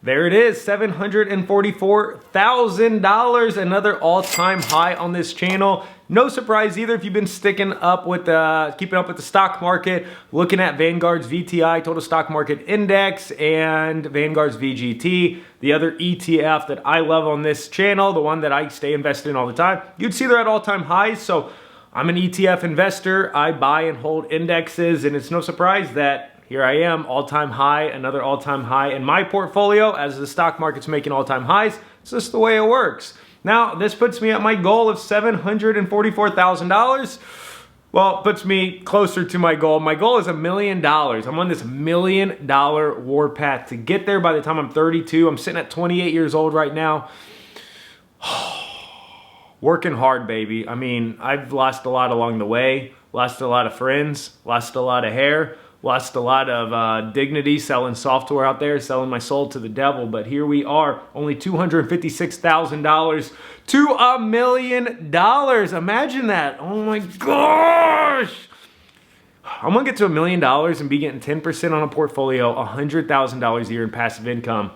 There it is, $744,000, another all-time high on this channel. No surprise either if you've been sticking up with keeping up with the stock market, looking at Vanguard's VTI, Total Stock Market Index, and Vanguard's VGT, the other ETF that I love on this channel, the one that I stay invested in all the time. You'd see they're at all-time highs, so I'm an ETF investor. I buy and hold indexes, and it's no surprise that here I am, all-time high, another all-time high in my portfolio as the stock market's making all-time highs. It's just the way it works. Now, this puts me at my goal of $744,000. Well, it puts me closer to my goal. My goal is $1 million. I'm on this $1 million warpath to get there by the time I'm 32. I'm sitting at 28 years old right now. Working hard, baby. I mean, I've lost a lot along the way, lost a lot of friends, lost a lot of hair, lost a lot of dignity selling software out there, selling my soul to the devil. But here we are, only $256,000 to $1 million. Imagine that. Oh my gosh. I'm gonna get to $1 million and be getting 10% on a portfolio, $100,000 a year in passive income.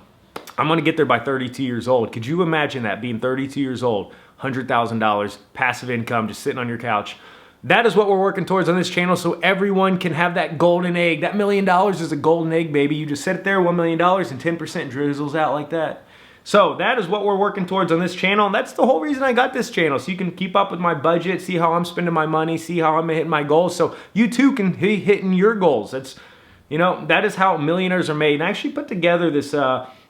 I'm gonna get there by 32 years old. Could you imagine that, being 32 years old, $100,000 passive income, just sitting on your couch? That is what we're working towards on this channel, so everyone can have that golden egg. That $1 million is a golden egg, baby. You just sit there, $1 million, and 10% drizzles out like that. So that is what we're working towards on this channel, and that's the whole reason I got this channel, so you can keep up with my budget, see how I'm spending my money, see how I'm hitting my goals, so you too can be hitting your goals. That's, you know, that is how millionaires are made. And I actually put together this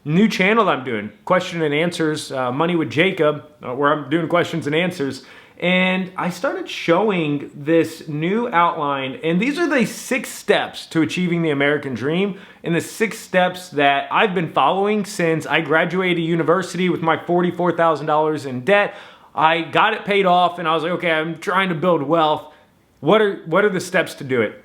new channel that I'm doing, question and answers, Money with Jacob, where I'm doing questions and answers. And I started showing this new outline, and these are the 6 steps to achieving the American dream, and the 6 steps that I've been following since I graduated university with my $44,000 in debt. I got it paid off, and I was like, okay, I'm trying to build wealth. What are the steps to do it?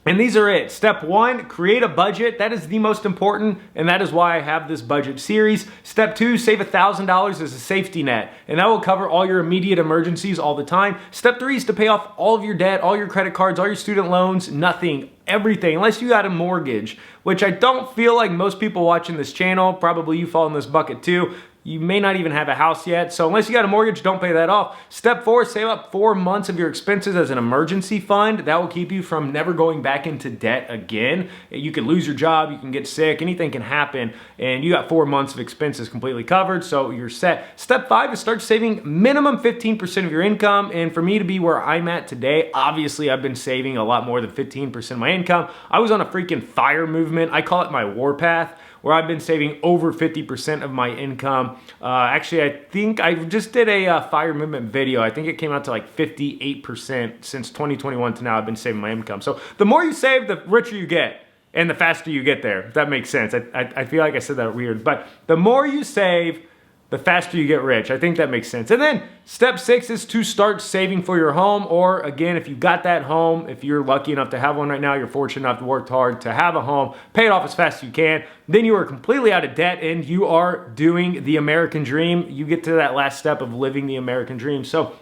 And these are it. Step 1, create a budget. That is the most important, and that is why I have this budget series. Step 2, save $1,000 as a safety net, and that will cover all your immediate emergencies all the time. Step 3 is to pay off all of your debt, all your credit cards, all your student loans, nothing, everything, unless you got a mortgage, which I don't feel like most people watching this channel, probably you fall in this bucket too. You may not even have a house yet, so unless you got a mortgage, don't pay that off. Step 4, save up 4 months of your expenses as an emergency fund. That will keep you from never going back into debt again. You can lose your job, you can get sick, anything can happen, and you got 4 months of expenses completely covered, so you're set. Step 5 is start saving minimum 15% of your income, and for me to be where I'm at today, obviously I've been saving a lot more than 15% of my income. I was on a freaking FIRE movement. I call it my warpath, where I've been saving over 50% of my income. Actually, I think I just did a FIRE movement video. I think it came out to like 58% since 2021 to now. I've been saving my income. So the more you save, the richer you get, and the faster you get there, if that makes sense. I feel like I said that weird, but the more you save, the faster you get rich. I think that makes sense. And then step 6 is to start saving for your home, or again, if you got that home, if you're lucky enough to have one right now, you're fortunate enough to work hard to have a home, pay it off as fast as you can, then you are completely out of debt and you are doing the American dream. You get to that last step of living the American dream. So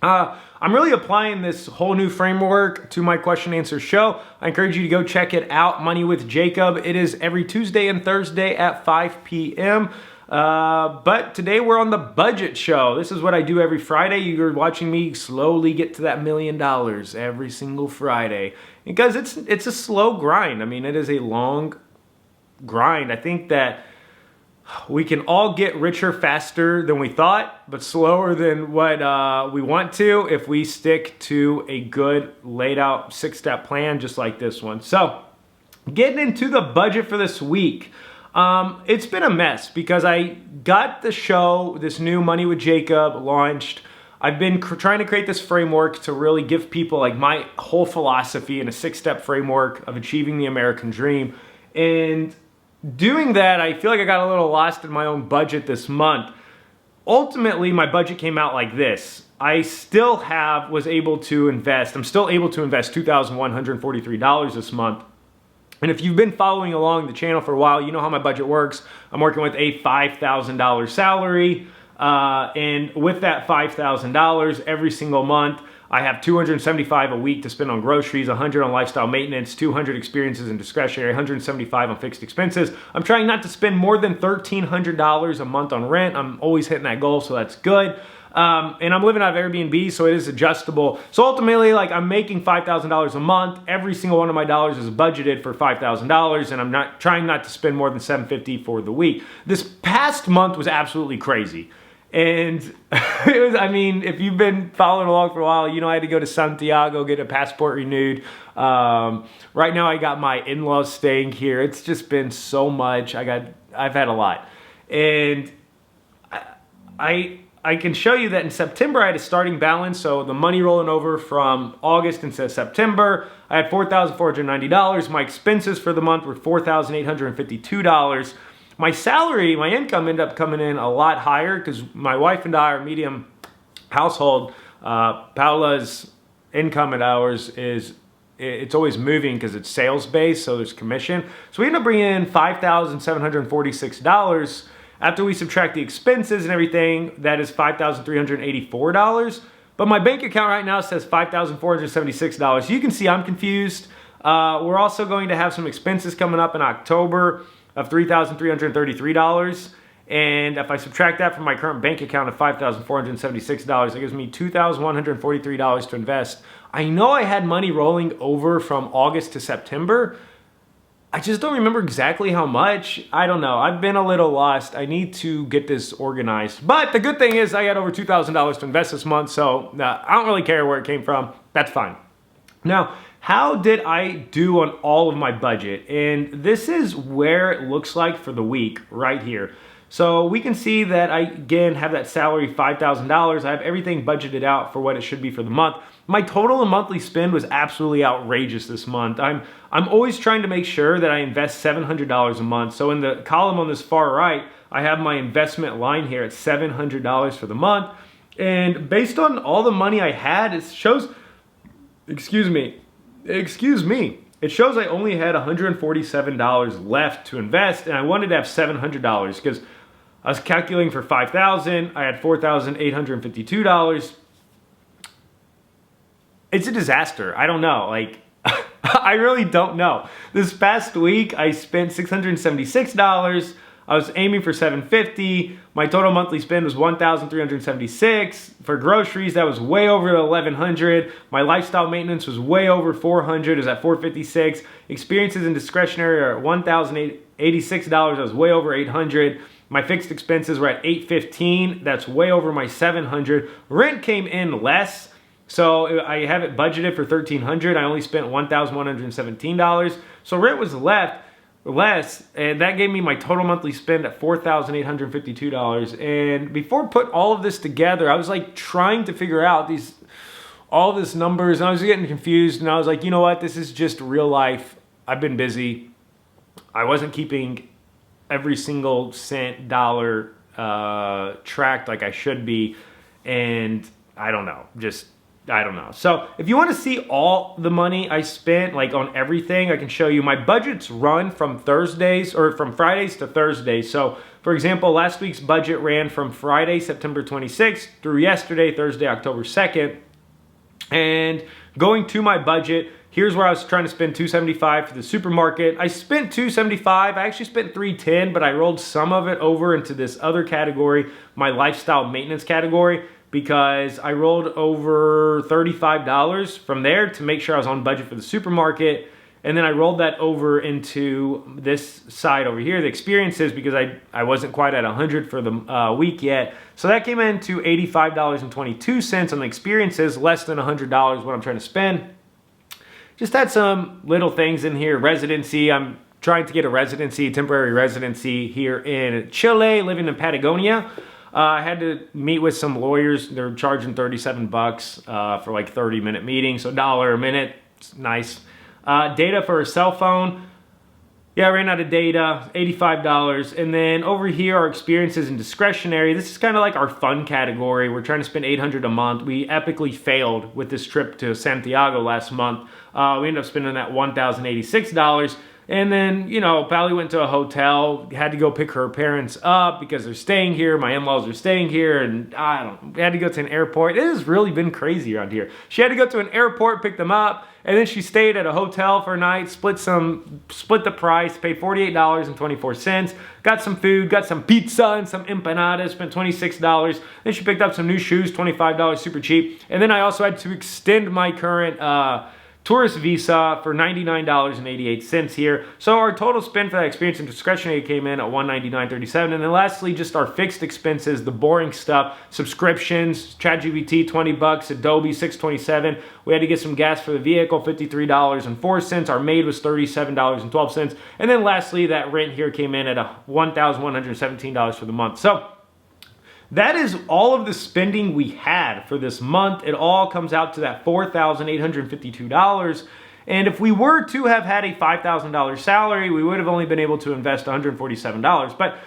I'm really applying this whole new framework to my question and answer show. I encourage you to go check it out, Money with Jacob. It is every Tuesday and Thursday at 5 p.m. But today we're on the budget show. This is what I do every Friday. You're watching me slowly get to that $1 million every single Friday, because it's a slow grind. I mean, it is a long grind. I think that we can all get richer faster than we thought, but slower than what we want to if we stick to a good laid out 6-step plan just like this one. So getting into the budget for this week. It's been a mess because I got the show, this new Money with Jacob, launched. I've been trying to create this framework to really give people like my whole philosophy in a 6-step framework of achieving the American dream. And doing that, I feel like I got a little lost in my own budget this month. Ultimately, my budget came out like this. I still was able to invest. I'm still able to invest $2,143 this month. And if you've been following along the channel for a while, you know how my budget works. I'm working with a $5,000 salary. And with that $5,000 every single month, I have $275 a week to spend on groceries, $100 on lifestyle maintenance, $200 experiences and discretionary, $175 on fixed expenses. I'm trying not to spend more than $1,300 a month on rent. I'm always hitting that goal, so that's good. And I'm living out of Airbnb, so it is adjustable. So ultimately, like, I'm making $5,000 a month. Every single one of my dollars is budgeted for $5,000, and I'm not trying not to spend more than $750 for the week. This past month was absolutely crazy. And it was, I mean, if you've been following along for a while, you know I had to go to Santiago, get a passport renewed. Right now I got my in-laws staying here. It's just been so much. I've had a lot. And I can show you that in September I had a starting balance, so the money rolling over from August into September, I had $4,490. My expenses for the month were $4,852. My salary, my income ended up coming in a lot higher because my wife and I are a medium household. Paula's income at ours it's always moving because it's sales-based, so there's commission. So we ended up bringing in $5,746. After we subtract the expenses and everything, that is $5,384. But my bank account right now says $5,476. You can see I'm confused. We're also going to have some expenses coming up in October of $3,333. And if I subtract that from my current bank account of $5,476, that gives me $2,143 to invest. I know I had money rolling over from August to September. I just don't remember exactly how much. I don't know. I've been a little lost. I need to get this organized. But the good thing is I got over $2,000 to invest this month, so I don't really care where it came from. That's fine. Now, how did I do on all of my budget? And this is where it looks like for the week right here. So we can see that I, again, have that salary, $5,000. I have everything budgeted out for what it should be for the month. My total monthly spend was absolutely outrageous this month. I'm always trying to make sure that I invest $700 a month. So in the column on this far right, I have my investment line here at $700 for the month. And based on all the money I had, it shows, excuse me, it shows I only had $147 left to invest, and I wanted to have $700 because I was calculating for $5,000. I had $4,852. It's a disaster. I don't know. Like, I really don't know. This past week, I spent $676. I was aiming for $750. My total monthly spend was $1,376. For groceries, that was way over $1,100. My lifestyle maintenance was way over $400. It was at $456. Experiences and discretionary are at $1,086. That was way over $800. My fixed expenses were at $815. That's way over my $700. Rent came in less. So I have it budgeted for $1,300. I only spent $1,117. So rent was less, and that gave me my total monthly spend at $4,852. And before put all of this together, I was like trying to figure out all this numbers, and I was getting confused. And I was like, you know what? This is just real life. I've been busy. I wasn't keeping every single cent, dollar tracked like I should be, and I don't know. So if you want to see all the money I spent, like on everything, I can show you. My budgets run from Fridays to Thursdays. So for example, last week's budget ran from Friday, September 26th through yesterday, Thursday, October 2nd. And going to my budget, here's where I was trying to spend $275 for the supermarket. I spent $275. I actually spent $310, but I rolled some of it over into this other category, my lifestyle maintenance category, because I rolled over $35 from there to make sure I was on budget for the supermarket. And then I rolled that over into this side over here, the experiences, because I wasn't quite at 100 for the week yet. So that came in to $85.22 on the experiences, less than $100 what I'm trying to spend. Just had some little things in here. Residency, I'm trying to get a temporary residency here in Chile, living in Patagonia. I had to meet with some lawyers. They're charging $37 for like 30-minute meetings, so $1 a minute. It's nice. Data for a cell phone. Yeah, I ran out of data, $85. And then over here, our experiences and discretionary. This is kind of like our fun category. We're trying to spend $800 a month. We epically failed with this trip to Santiago last month. We ended up spending that $1,086. And then, you know, Pally went to a hotel, had to go pick her parents up because they're staying here. My in-laws are staying here, and we had to go to an airport. It has really been crazy around here. She had to go to an airport, pick them up, and then she stayed at a hotel for a night, split the price, paid $48.24, got some food, got some pizza and some empanadas, spent $26. Then she picked up some new shoes, $25, super cheap. And then I also had to extend my current tourist visa for $99.88 here. So our total spend for that experience and discretionary came in at $199.37. And then lastly, just our fixed expenses, the boring stuff, subscriptions, ChatGPT, $20, Adobe, $627. We had to get some gas for the vehicle, $53.04. Our maid was $37.12. And then lastly, that rent here came in at $1,117 for the month. So that is all of the spending we had for this month. It all comes out to that $4,852. And if we were to have had a $5,000 salary, we would have only been able to invest $147. But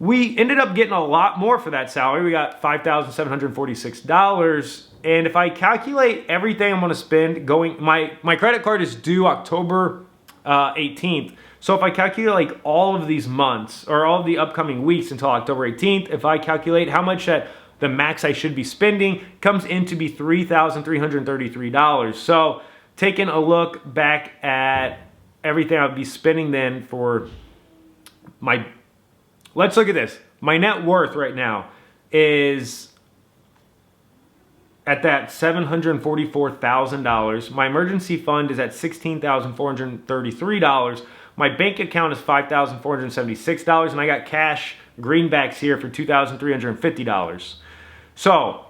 we ended up getting a lot more for that salary. We got $5,746. And if I calculate everything I'm going to spend my credit card is due October 18th. So if I calculate like all of these months or all of the upcoming weeks until October 18th, if I calculate how much at the max I should be spending, comes in to be $3,333. So taking a look back at everything I'll be spending then for let's look at this. My net worth right now is at that $744,000. My emergency fund is at $16,433. My bank account is $5,476, and I got cash greenbacks here for $2,350. So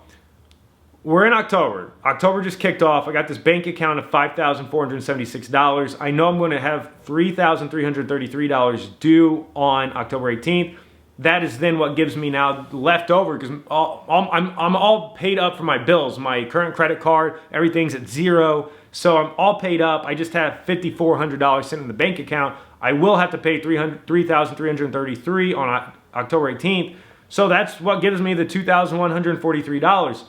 we're in October. October just kicked off. I got this bank account of $5,476. I know I'm going to have $3,333 due on October 18th. That is then what gives me now left over because I'm all paid up for my bills. My current credit card, everything's at zero. So I'm all paid up. I just have $5,400 sitting in the bank account. I will have to pay $3,333 on October 18th. So that's what gives me the $2,143.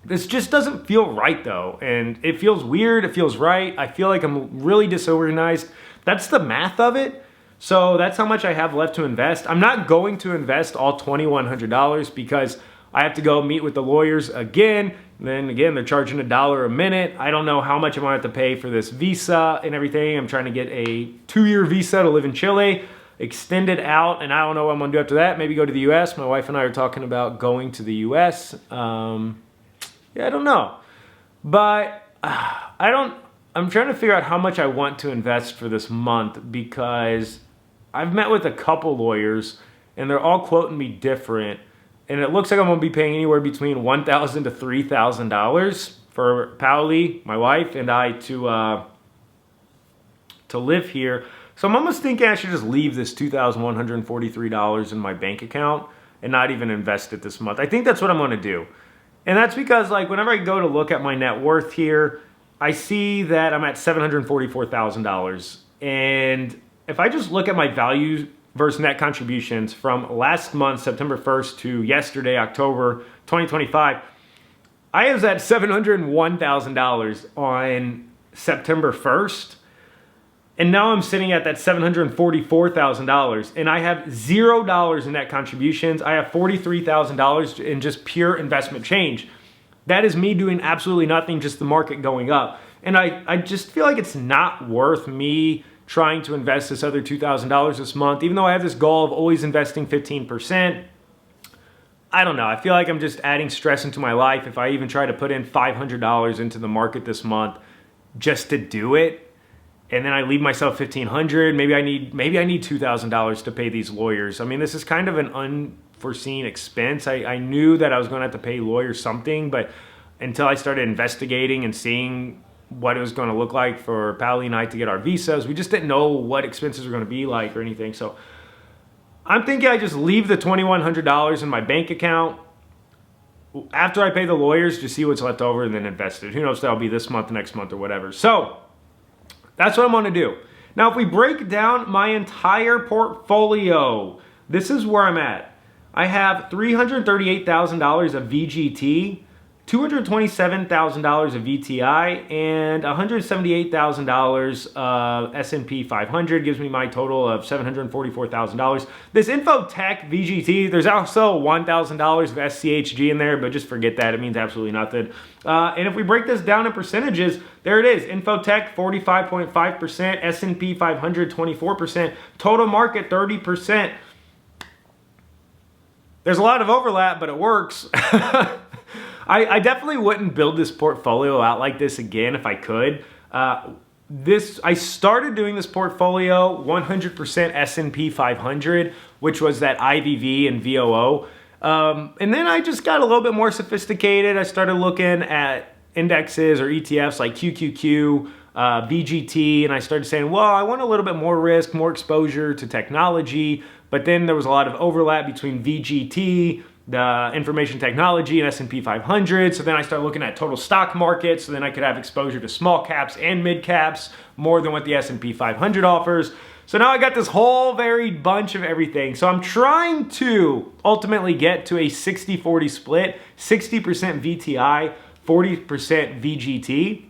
This just doesn't feel right though. And it feels weird. It feels right. I feel like I'm really disorganized. That's the math of it. So that's how much I have left to invest. I'm not going to invest all $2,100 because I have to go meet with the lawyers again. Then again, they're charging $1 a minute. I don't know how much I'm going to have to pay for this visa and everything. I'm trying to get a 2-year visa to live in Chile, extend it out, and I don't know what I'm going to do after that. Maybe go to the U.S. My wife and I are talking about going to the U.S. I don't know. But I'm trying to figure out how much I want to invest for this month because I've met with a couple lawyers and they're all quoting me different. And it looks like I'm going to be paying anywhere between $1,000 to $3,000 for Pauli, my wife, and I to live here. So I'm almost thinking I should just leave this $2,143 in my bank account and not even invest it this month. I think that's what I'm going to do. And that's because like whenever I go to look at my net worth here, I see that I'm at $744,000. And if I just look at my value versus net contributions from last month, September 1st to yesterday, October 2025, I was at $701,000 on September 1st. And now I'm sitting at that $744,000 and I have $0 in net contributions. I have $43,000 in just pure investment change. That is me doing absolutely nothing, just the market going up. And I just feel like it's not worth me trying to invest this other $2,000 this month, even though I have this goal of always investing 15%. I don't know. I feel like I'm just adding stress into my life if I even try to put in $500 into the market this month just to do it. And then I leave myself $1,500. Maybe I need $2,000 to pay these lawyers. I mean, this is kind of an unforeseen expense. I knew that I was going to have to pay lawyers something, but until I started investigating and seeing what it was going to look like for Pally and I to get our visas, we just didn't know what expenses were going to be like or anything. So I'm thinking I just leave the $2,100 in my bank account after I pay the lawyers, just see what's left over and then invest it. Who knows if that'll be this month, next month, or whatever. So that's what I'm going to do. Now, if we break down my entire portfolio, this is where I'm at. I have $338,000 of VGT, $227,000 of VTI and $178,000 of S&P 500 gives me my total of $744,000. This Infotech VGT, there's also $1,000 of SCHG in there, but just forget that. It means absolutely nothing. And if we break this down in percentages, there it is. Infotech 45.5%, S&P 500 24%, total market 30%. There's a lot of overlap, but it works. I definitely wouldn't build this portfolio out like this again if I could. I started doing this portfolio 100% S&P 500, which was that IVV and VOO. And then I just got a little bit more sophisticated. I started looking at indexes or ETFs like QQQ, VGT, and I started saying, well, I want a little bit more risk, more exposure to technology. But then there was a lot of overlap between VGT, the information technology, and S&P 500. So then I started looking at total stock market. So then I could have exposure to small caps and mid caps more than what the S&P 500 offers. So now I got this whole varied bunch of everything. So I'm trying to ultimately get to a 60-40 split, 60% VTI, 40% VGT.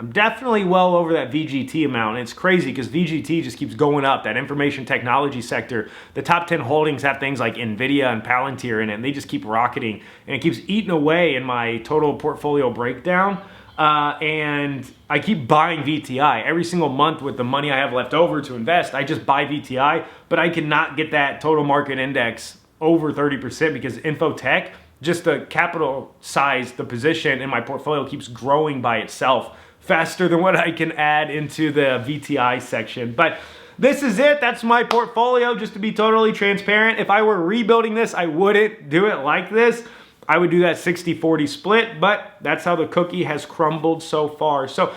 I'm definitely well over that VGT amount. And it's crazy because VGT just keeps going up. That information technology sector, the top 10 holdings have things like NVIDIA and Palantir in it, and they just keep rocketing. And it keeps eating away in my total portfolio breakdown. And I keep buying VTI. Every single month with the money I have left over to invest, I just buy VTI. But I cannot get that total market index over 30% because Infotech, just the capital size, the position in my portfolio keeps growing by itself faster than what I can add into the VTI section. But this is it. That's my portfolio, just to be totally transparent. If I were rebuilding this, I wouldn't do it like this. I would do that 60-40 split, but that's how the cookie has crumbled so far. So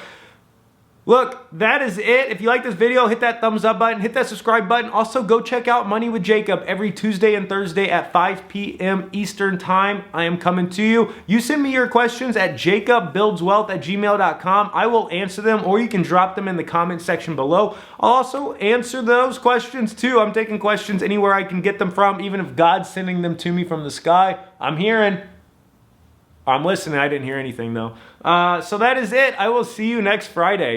look, that is it. If you like this video, hit that thumbs up button, hit that subscribe button. Also, go check out Money with Jacob every Tuesday and Thursday at 5 p.m. Eastern Time. I am coming to you. You send me your questions at jacobbuildswealth@gmail.com. I will answer them, or you can drop them in the comment section below. I'll also answer those questions too. I'm taking questions anywhere I can get them from, even if God's sending them to me from the sky. I'm hearing. I'm listening. I didn't hear anything though. So that is it. I will see you next Friday.